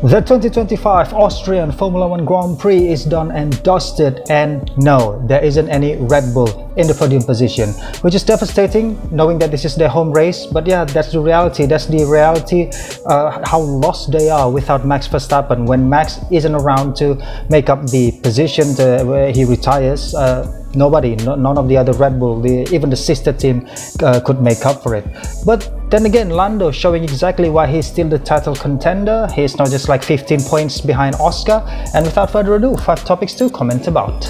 The 2025 Austrian Formula 1 Grand Prix is done and dusted, and no, there isn't any Red Bull in the podium position, which is devastating knowing that this is their home race. But yeah, that's the reality. That's the reality, how lost they are without Max Verstappen. When Max isn't around to make up the position where he retires, none of the other Red Bull, even the sister team, could make up for it. But then again, Lando showing exactly why he's still the title contender. He's now just like 15 points behind Oscar. And without further ado, 5 topics to comment about.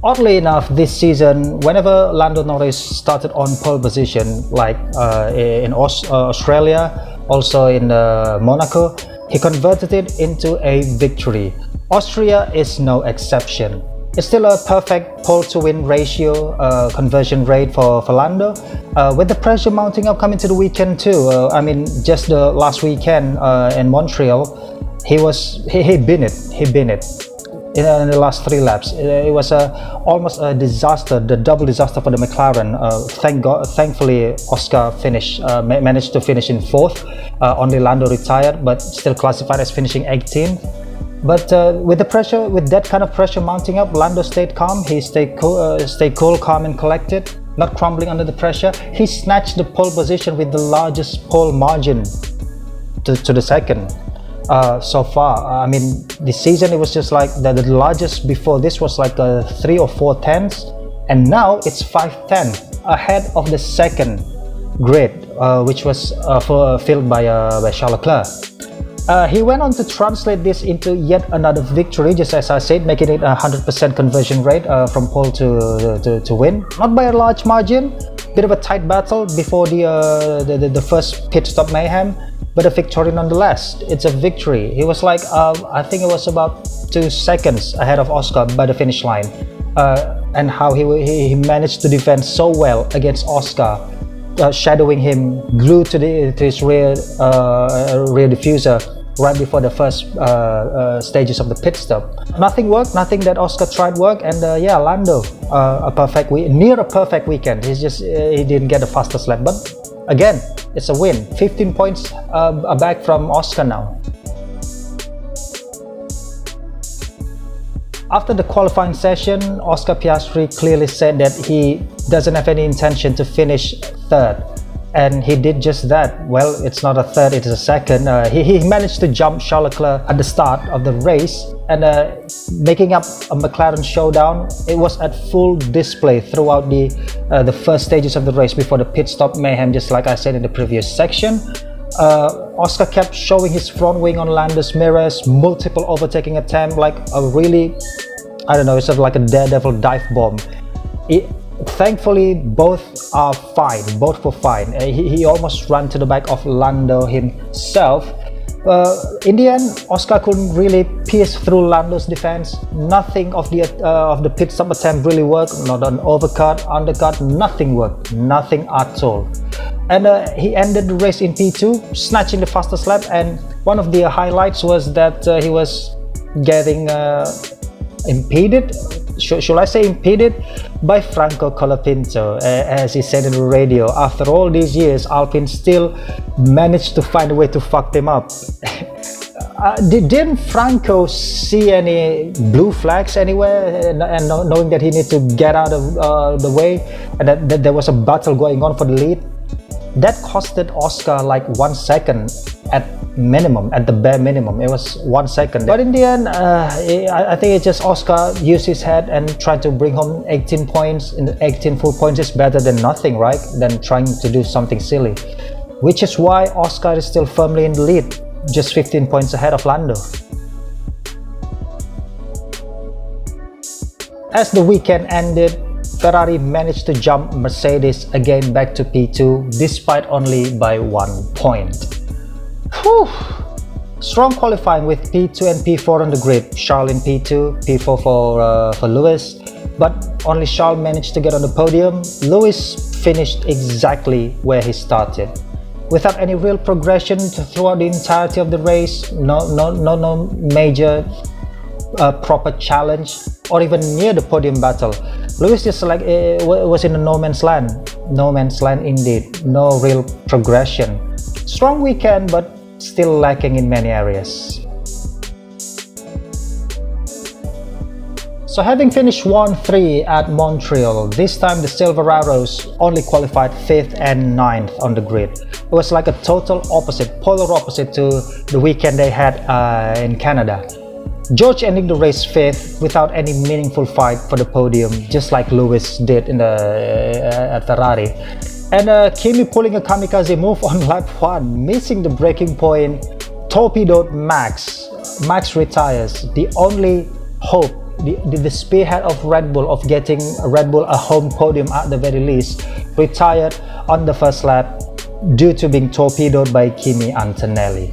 Oddly enough, this season, whenever Lando Norris started on pole position, like in Australia, also in Monaco, he converted it into a victory. Austria is no exception. It's still a perfect pole to win ratio conversion rate for Lando, with the pressure mounting up coming to the weekend too. I mean, just the last weekend in Montreal, he been it in the last 3 laps. It was almost a disaster, the double disaster for the McLaren. Thankfully, Oscar managed to finish in 4th. Only Lando retired, but still classified as finishing 18th. But with that kind of pressure mounting up, Lando stayed calm. He stayed cool, calm and collected, not crumbling under the pressure. He snatched the pole position with the largest pole margin to the second so far. I mean, this season it was just like the largest before this was like 3 or 4 tenths, and now it's 5 tenths ahead of the second grid, which was filled by Charles Leclerc. He went on to translate this into yet another victory, just as I said, making it a 100% conversion rate from pole to win. Not by a large margin, bit of a tight battle before the first pit stop mayhem, but a victory nonetheless. It's a victory. He was like, I think it was about 2 seconds ahead of Oscar by the finish line, and how he managed to defend so well against Oscar, shadowing him, glued to his rear diffuser right before the first stages of the pit stop. Nothing worked, nothing that Oscar tried worked, and yeah, Lando, near a perfect weekend. He didn't get the fastest lap, but again, it's a win. 15 points back from Oscar now. After the qualifying session, Oscar Piastri clearly said that he doesn't have any intention to finish 3rd. And he did just that. Well, it's not a 3rd, it is a 2nd. He managed to jump Charles Leclerc at the start of the race, and making up a McLaren showdown. It was at full display throughout the first stages of the race before the pit stop mayhem, just like I said in the previous section. Oscar kept showing his front wing on Lando's mirrors, multiple overtaking attempts, like a really, I don't know, it's sort of like a daredevil dive bomb. Thankfully, both were fine. He almost ran to the back of Lando himself. In the end, Oscar couldn't really pierce through Lando's defense. Nothing of the pit stop attempt really worked. Not an overcut, undercut, nothing worked. Nothing at all. And he ended the race in P2, snatching the fastest lap. And one of the highlights was that he was getting impeded. Should I say impeded? By Franco Colapinto, as he said in the radio. After all these years, Alpine still managed to find a way to fuck them up. Didn't Franco see any blue flags anywhere, and knowing that he needed to get out of the way, and that there was a battle going on for the lead? That costed Oscar like 1 second at the bare minimum. It was 1 second. But in the end, I think it's just Oscar used his head and tried to bring home 18 points. 18 full points is better than nothing, right? Than trying to do something silly. Which is why Oscar is still firmly in the lead, just 15 points ahead of Lando. As the weekend ended, Ferrari managed to jump Mercedes again back to P2, despite only by 1 point. Whew. Strong qualifying with P2 and P4 on the grid. Charles in P2, P4 for Lewis, but only Charles managed to get on the podium. Lewis finished exactly where he started, without any real progression throughout the entirety of the race. No major proper challenge or even near the podium battle. Lewis just like was in a no man's land indeed. No real progression. Strong weekend, but still lacking in many areas. So having finished 1-3 at Montreal, this time the Silverados only qualified 5th and 9th on the grid. It was like a total opposite, polar opposite to the weekend they had in Canada. George ending the race 5th without any meaningful fight for the podium, just like Lewis did in at Ferrari. And Kimi pulling a kamikaze move on lap 1, missing the braking point, torpedoed Max. Max retires, the only hope, the spearhead of Red Bull, of getting Red Bull a home podium at the very least, retired on the first lap due to being torpedoed by Kimi Antonelli.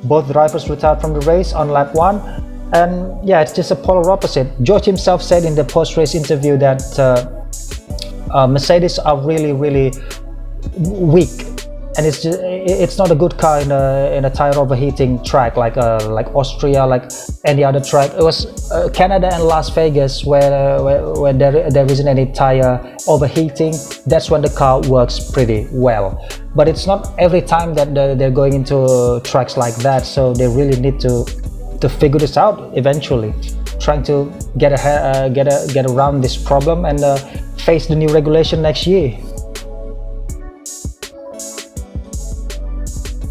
Both drivers retired from the race on lap 1, and yeah, it's just a polar opposite. George himself said in the post-race interview that Mercedes are really weak, and it's not a good car in a tire overheating track like Austria, like any other track. It was Canada and Las Vegas where there isn't any tire overheating. That's when the car works pretty well, but it's not every time that they're going into tracks like that, so they really need to figure this out eventually, trying to get around this problem and face the new regulation next year.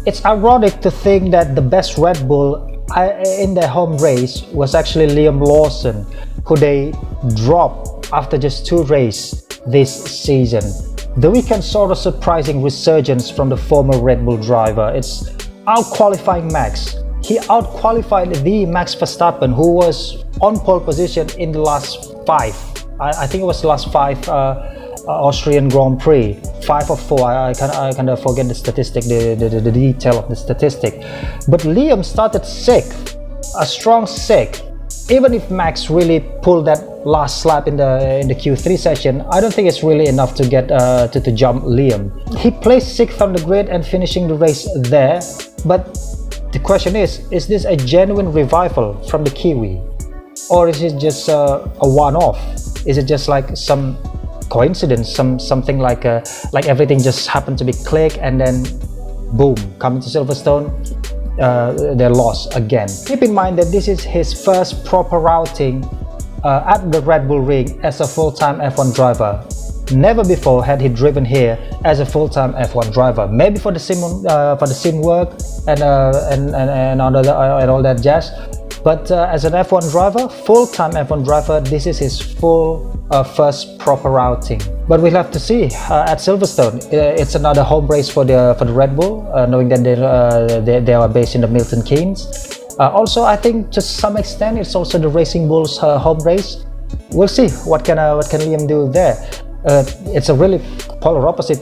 It's ironic to think that the best Red Bull in their home race was actually Liam Lawson, who they dropped after just 2 races this season. The weekend saw a surprising resurgence from the former Red Bull driver. It's out-qualifying Max. He out-qualified the Max Verstappen, who was on pole position in the last 5. I think it was the last 5 Austrian Grand Prix, 5 or 4. I kind of forget the statistic, the detail of the statistic. But Liam started 6th, a strong 6th. Even if Max really pulled that last lap in the Q3 session, I don't think it's really enough to get to jump Liam. He placed 6th on the grid and finishing the race there. But the question is this a genuine revival from the Kiwi, or is it just a one-off? Is it just like some coincidence, something like everything just happened to be click, and then boom, coming to Silverstone, they're lost again? Keep in mind that this is his first proper outing at the Red Bull ring as a full-time F1 driver. Never before had he driven here as a full-time F1 driver. Maybe for the sim work and all that jazz. But as an F1 driver, full-time F1 driver, this is his first proper outing. But we'll have to see at Silverstone. It's another home race for the Red Bull, knowing that they are based in the Milton Keynes. Also, I think to some extent it's also the Racing Bulls home race. We'll see what can Liam do there. It's a really polar opposite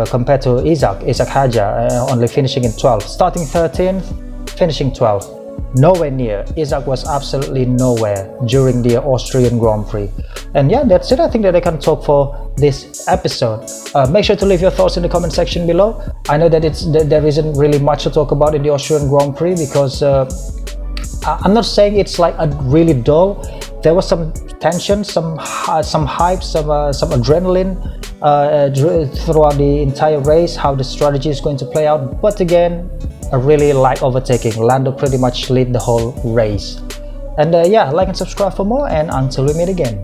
compared to Isaac Haja, only finishing in 12th, starting 13th, finishing 12th. Nowhere near. Isaac was absolutely nowhere during the Austrian Grand Prix. And yeah, that's it. I think that I can talk for this episode. Make sure to leave your thoughts in the comment section below. I know that there isn't really much to talk about in the Austrian Grand Prix, because I'm not saying it's like a really dull. There was some tension, some hype, some adrenaline throughout the entire race, how the strategy is going to play out. But again, a really light overtaking. Lando pretty much lead the whole race. And yeah, like and subscribe for more, and until we meet again.